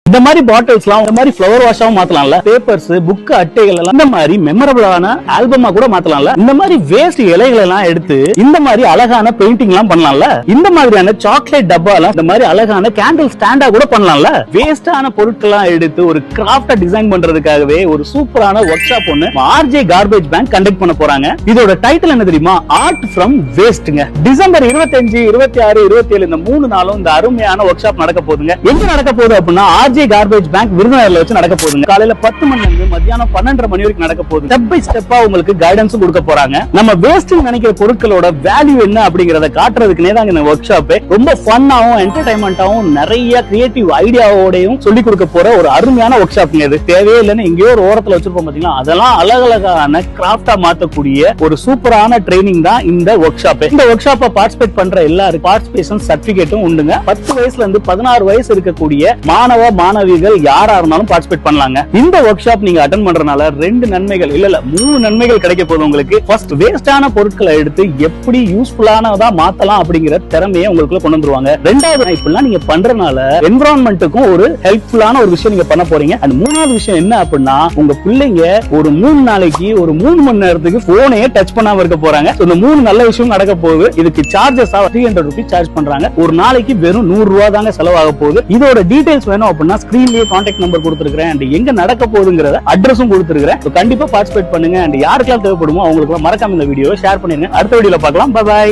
இந்த மாதிரி பாட்டில்ஸ்லாம் இந்த மாதிரி ஃப்ளவர் வாஷாவும் மாத்தலாம்ல, பேப்பர்ஸ், புக், அட்டைகள் எல்லாம் இந்த மாதிரி மெமரபிளான ஆல்பமா கூட மாத்தலாம்ல. இந்த மாதிரி வேஸ்ட் இலைகளை எல்லாம் எடுத்து இந்த மாதிரி அழகான பெயிண்டிங் எல்லாம் பண்ணலாம்ல. இந்த மாதிரியான சாக்லேட் டப்பாலாம் இந்த மாதிரி அழகான கேண்டில் ஸ்டாண்டா கூட பண்ணலாம்ல. வேஸ்டான பொருட்கள்லாம் எடுத்து ஒரு கிராஃப்டா டிசைன் பண்றதுக்காகவே ஒரு சூப்பரான ஒர்க் ஷாப் ஒன்னு ஆர்ஜே கார்பேஜ் பேங்க் கண்டக்ட் பண்ண போறாங்க. இதோட டைட்டில் என்ன தெரியுமா? Art from வேஸ்ட்ங்க. டிசம்பர் 25, 26, 27 இந்த 3 நாளும் இந்த அருமையான ஒர்க் ஷாப் நடக்க போகுதுங்க. எங்க நடக்க போகுது அப்படின்னா ஆர்ஜே கார்பேஜ் பேங்க் விருதுநகர்ல வச்சு நடக்க போகுதுங்க. காலையில 10 மணில இருந்து மத்தியானம் 12:30 மணி வரைக்கும் நடக்க போகுது. ஸ்டெப் பை ஸ்டெப்பா உங்களுக்கு கைடன்ஸ் கொடுக்க போறாங்க. நம்ம வேஸ்ட் நினைக்கிற பொருட்களோட வேல்யூ என்ன அப்படிங்கறத காட்டுறதுக்குனே தான் இந்த ஒர்க் ஷாப். ரொம்ப ஃபன்னாவும் என்டர்டைன்மெண்டாவும் நிறைய கிரியேட்டிவ் ஐடியாவோடையும் சொல்லி கொடுக்க போற ஒரு அருமையான ஒர்க் ஷாப். இது தேவையே இல்லைன்னு எங்கேயோ ஒரு ஓரத்துல வச்சிருப்போம் பாத்தீங்களா, அதெல்லாம் அழகழகான கிராஃப்டா மாத்தக்கூடிய ஒரு சூப்பரான ட்ரைனிங் தான் இந்த ஒர்க் ஷாப். இந்த ஒர்க் ஷாப்பை பார்ட்டிசிபேட் பண்ற எல்லாருக்கும் பார்ட்டிசிபேஷன் சர்டிபிகேட்டும் உண்டுங்க. 10 வயசுல இருந்து 16 வயசு இருக்கக்கூடிய மாணவ மாணவிகள் யாரா இருந்தாலும் பார்ட்டிசிபேட் பண்ணலாங்க. இந்த ஒர்க் ஷாப் நீங்க அட்டெண்ட் பண்றதுனால 2 நன்மைகள் இல்ல 3 நன்மைகள் கிடைக்க போகுது உங்களுக்கு. ஃபர்ஸ்ட், வேஸ்டான பொருட்களை எடுத்து எப்படி யூஸ்ஃபுல்லானதா மாத்தலாம் அப்படிங்கிற திறமையை உங்களுக்குள்ள கொண்டு வந்துருவாங்க. ரெண்டாவது, இப்படிலாம் நீங்க பண்றதுனால என்விரான்மெண்ட்டுக்கும் ஒரு ஹெல்ப்ஃபுல்லான ஒரு விஷயம் நீங்க பண்ண போறீங்க. அந்த மூணாவது விஷயம் என்ன அப்படின்னா, உங்க பிள்ளைங்க ஒரு 3 நாளைக்கு ஒரு 3 மணி நேரத்துக்கு போனே டச் பண்ணாம இருக்க போறாங்க. இந்த 3 நல்ல விஷயம் நடக்க போகுது. இதுக்கு சார்ஜஸ் 300 ரூபாய் சார்ஜ் பண்றாங்க. ஒரு நாளைக்கு வெறும் 100 ரூபாய் தாங்க செலவாக போகுது. இதோட டீடைல்ஸ் வேணும் அப்படின்னா ஸ்கிரீன்லயே கான்டாக்ட் நம்பர் கொடுத்துருக்கேன். அண்ட் எங்க நடக்க போகுதுங்கறத அட்ரஸும் கொடுத்துருக்கேன். கண்டிப்பா பார்ட்டிசிபேட் பண்ணுங்க. அண்ட் யாருக்கெல்லாம் தேவைப்படுமோ அவங்களுக்கு மறக்காம இந்த வீடியோ ஷேர் பண்ணிருங்க. அடுத்த வீடியோல பார்க்கலாம். Bye bye.